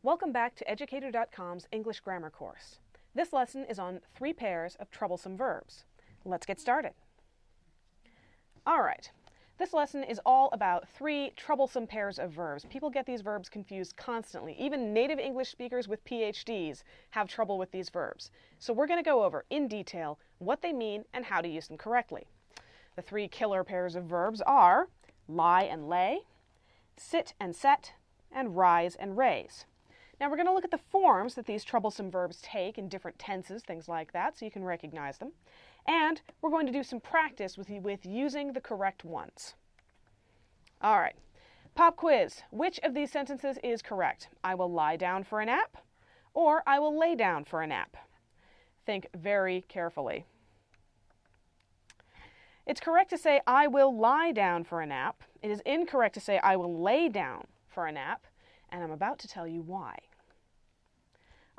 Welcome back to Educator.com's English Grammar course. This lesson is on 3 pairs of troublesome verbs. Let's get started. Alright, this lesson is all about 3 troublesome pairs of verbs. People get these verbs confused constantly. Even native English speakers with PhDs have trouble with these verbs. So we're going to go over in detail what they mean and how to use them correctly. The 3 killer pairs of verbs are lie and lay, sit and set, and rise and raise. Now we're going to look at the forms that these troublesome verbs take in different tenses, things like that, so you can recognize them. And we're going to do some practice with using the correct ones. All right, pop quiz. Which of these sentences is correct? I will lie down for a nap, or I will lay down for a nap. Think very carefully. It's correct to say I will lie down for a nap. It is incorrect to say I will lay down for a nap, and I'm about to tell you why.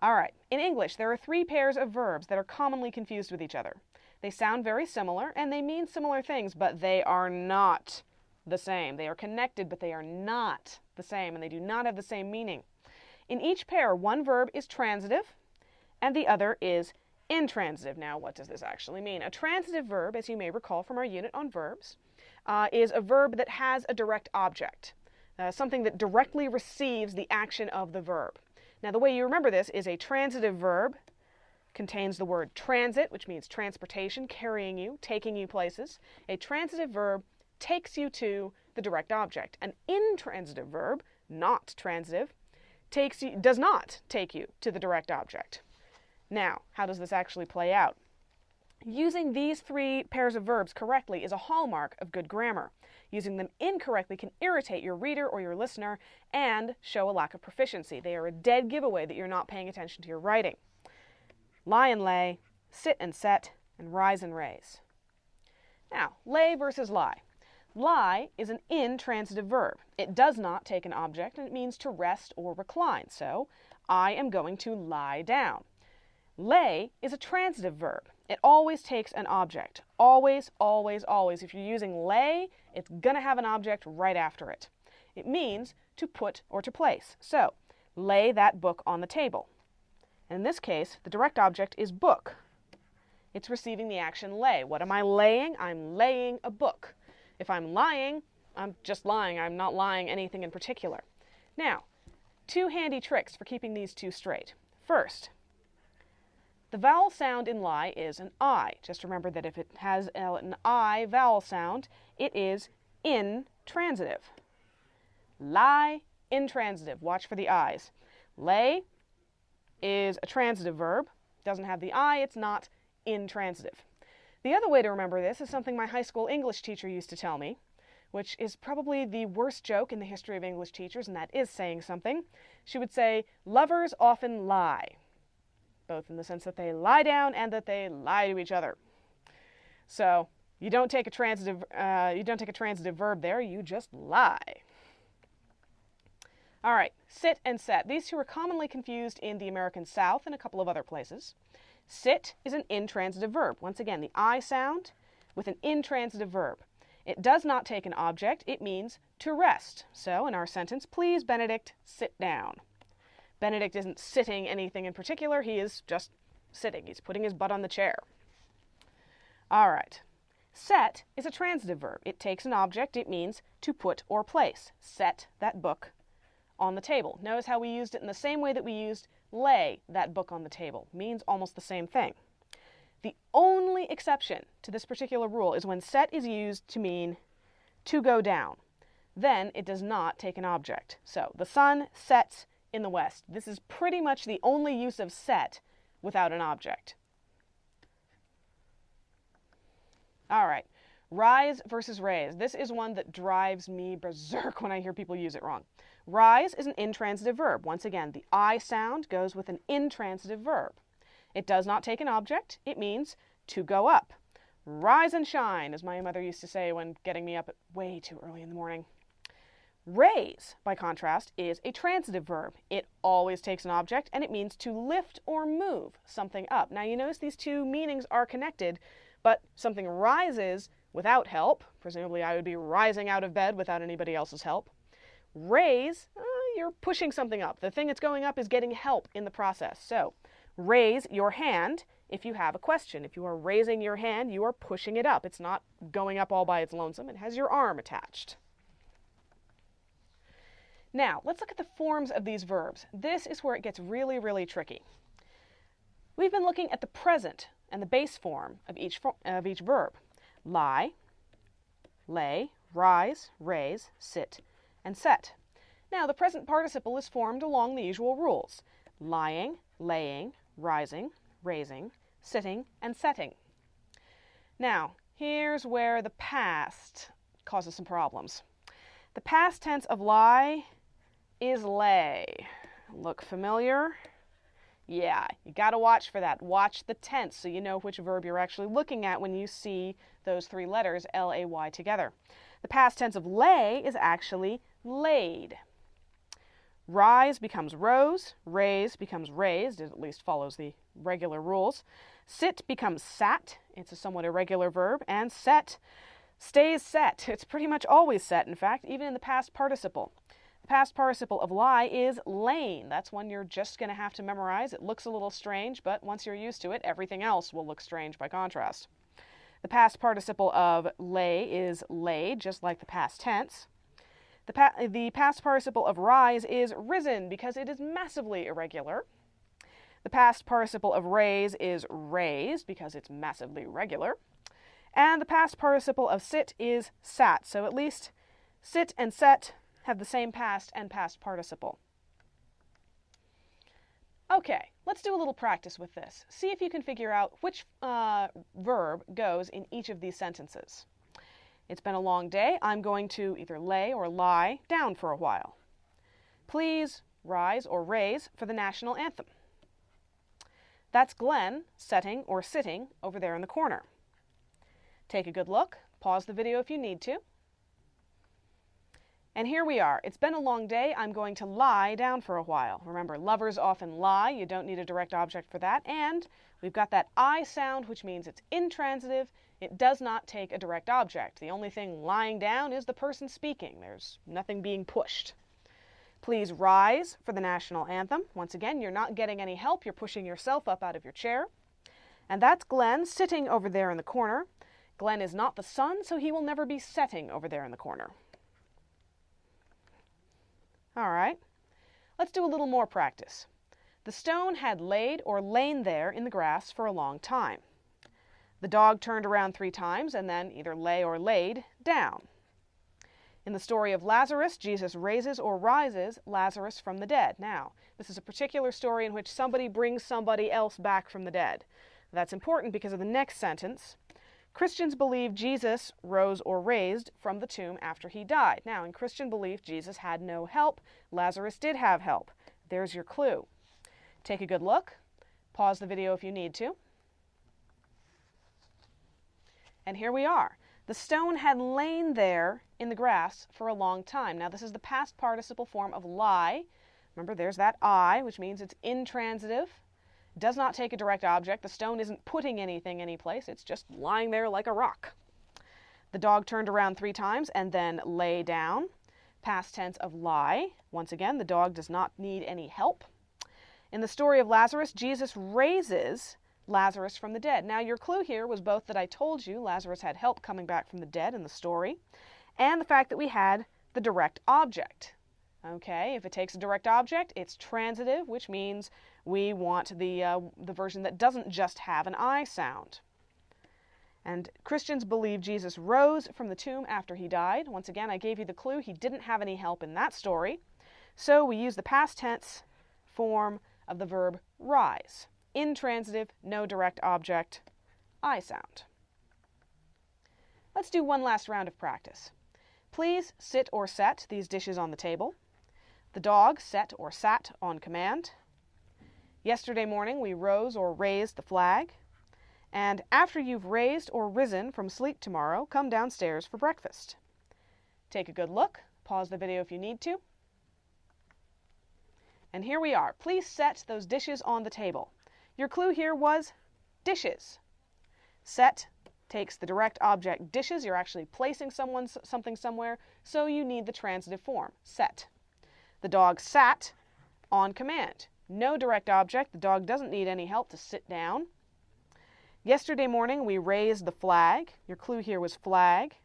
All right, in English, there are 3 pairs of verbs that are commonly confused with each other. They sound very similar, and they mean similar things, but they are not the same. They are connected, but they are not the same, and they do not have the same meaning. In each pair, one verb is transitive, and the other is intransitive. Now, what does this actually mean? A transitive verb, as you may recall from our unit on verbs, is a verb that has a direct object, something that directly receives the action of the verb. Now, the way you remember this is a transitive verb contains the word transit, which means transportation, carrying you, taking you places. A transitive verb takes you to the direct object. An intransitive verb, not transitive, does not take you to the direct object. Now, how does this actually play out? Using these 3 pairs of verbs correctly is a hallmark of good grammar. Using them incorrectly can irritate your reader or your listener and show a lack of proficiency. They are a dead giveaway that you're not paying attention to your writing. Lie and lay, sit and set, and rise and raise. Now, lay versus lie. Lie is an intransitive verb. It does not take an object, and it means to rest or recline. So, I am going to lie down. Lay is a transitive verb. It always takes an object. Always, always, always. If you're using lay, it's going to have an object right after it. It means to put or to place. So, lay that book on the table. In this case, the direct object is book. It's receiving the action lay. What am I laying? I'm laying a book. If I'm lying, I'm just lying. I'm not lying anything in particular. Now, 2 handy tricks for keeping these 2 straight. First, the vowel sound in lie is an I. Just remember that if it has an I vowel sound, it is intransitive. Lie, intransitive. Watch for the I's. Lay is a transitive verb. Doesn't have the I, it's not intransitive. The other way to remember this is something my high school English teacher used to tell me, which is probably the worst joke in the history of English teachers, and that is saying something. She would say, lovers often lie, both in the sense that they lie down and that they lie to each other. So you don't take a transitive verb there, you just lie. All right, sit and set. These 2 are commonly confused in the American South and a couple of other places. Sit is an intransitive verb. Once again, the I sound with an intransitive verb. It does not take an object. It means to rest. So in our sentence, please, Benedict, sit down. Benedict isn't sitting anything in particular. He is just sitting. He's putting his butt on the chair. All right. Set is a transitive verb. It takes an object. It means to put or place. Set that book on the table. Notice how we used it in the same way that we used lay that book on the table. Means almost the same thing. The only exception to this particular rule is when set is used to mean to go down. Then it does not take an object. So the sun sets in the west. This is pretty much the only use of set without an object. All right. Rise versus raise. This is one that drives me berserk when I hear people use it wrong. Rise is an intransitive verb. Once again, the I sound goes with an intransitive verb. It does not take an object. It means to go up. Rise and shine, as my mother used to say when getting me up at way too early in the morning. Raise, by contrast, is a transitive verb. It always takes an object, and it means to lift or move something up. Now, you notice these 2 meanings are connected, but something rises without help. Presumably, I would be rising out of bed without anybody else's help. Raise, you're pushing something up. The thing that's going up is getting help in the process. So raise your hand if you have a question. If you are raising your hand, you are pushing it up. It's not going up all by its lonesome. It has your arm attached. Now, let's look at the forms of these verbs. This is where it gets really, really tricky. We've been looking at the present and the base form of each verb. Lie, lay, rise, raise, sit, and set. Now, the present participle is formed along the usual rules. Lying, laying, rising, raising, sitting, and setting. Now, here's where the past causes some problems. The past tense of lie is lay. Look familiar? Yeah, you got to watch for that. Watch the tense so you know which verb you're actually looking at when you see those three letters, L-A-Y, together. The past tense of lay is actually laid. Rise becomes rose, raise becomes raised, it at least follows the regular rules. Sit becomes sat, it's a somewhat irregular verb, and set stays set. It's pretty much always set, in fact, even in the past participle. The past participle of lie is lain. That's one you're just going to have to memorize. It looks a little strange, but once you're used to it, everything else will look strange by contrast. The past participle of lay is laid, just like the past tense. The past participle of rise is risen because it is massively irregular. The past participle of raise is raised because it's massively regular. And the past participle of sit is sat. So at least sit and set have the same past and past participle. Okay, let's do a little practice with this. See if you can figure out which verb goes in each of these sentences. It's been a long day. I'm going to either lay or lie down for a while. Please rise or raise for the national anthem. That's Glenn setting or sitting over there in the corner. Take a good look. Pause the video if you need to. And here we are. It's been a long day. I'm going to lie down for a while. Remember, lovers often lie. You don't need a direct object for that. And we've got that I sound, which means it's intransitive. It does not take a direct object. The only thing lying down is the person speaking. There's nothing being pushed. Please rise for the national anthem. Once again, you're not getting any help. You're pushing yourself up out of your chair. And that's Glenn sitting over there in the corner. Glenn is not the sun, so he will never be setting over there in the corner. All right, let's do a little more practice. The stone had laid or lain there in the grass for a long time. The dog turned around 3 times and then either lay or laid down. In the story of Lazarus, Jesus raises or rises Lazarus from the dead. Now, this is a particular story in which somebody brings somebody else back from the dead. That's important because of the next sentence. Christians believe Jesus rose or raised from the tomb after he died. Now, in Christian belief, Jesus had no help. Lazarus did have help. There's your clue. Take a good look. Pause the video if you need to. And here we are. The stone had lain there in the grass for a long time. Now, this is the past participle form of lie. Remember, there's that I, which means it's intransitive. Does not take a direct object. The stone isn't putting anything anyplace. It's just lying there like a rock. The dog turned around 3 times and then lay down. Past tense of lie. Once again, the dog does not need any help. In the story of Lazarus, Jesus raises Lazarus from the dead. Now, your clue here was both that I told you Lazarus had help coming back from the dead in the story, and the fact that we had the direct object. Okay, if it takes a direct object, it's transitive, which means we want the version that doesn't just have an I sound. And Christians believe Jesus rose from the tomb after he died. Once again, I gave you the clue. He didn't have any help in that story. So we use the past tense form of the verb rise. Intransitive, no direct object, I sound. Let's do one last round of practice. Please sit or set these dishes on the table. The dog set or sat on command. Yesterday morning we rose or raised the flag. And after you've raised or risen from sleep tomorrow, come downstairs for breakfast. Take a good look. Pause the video if you need to. And here we are. Please set those dishes on the table. Your clue here was dishes. Set takes the direct object dishes. You're actually placing something somewhere, so you need the transitive form, set. The dog sat on command. No direct object. The dog doesn't need any help to sit down. Yesterday morning we raised the flag. Your clue here was flag.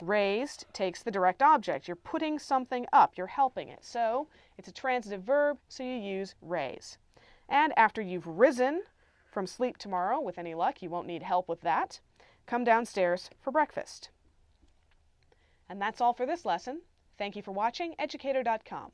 Raised takes the direct object. You're putting something up. You're helping it. So it's a transitive verb, so you use raise. And after you've risen from sleep tomorrow, with any luck, you won't need help with that, come downstairs for breakfast. And that's all for this lesson. Thank you for watching Educator.com.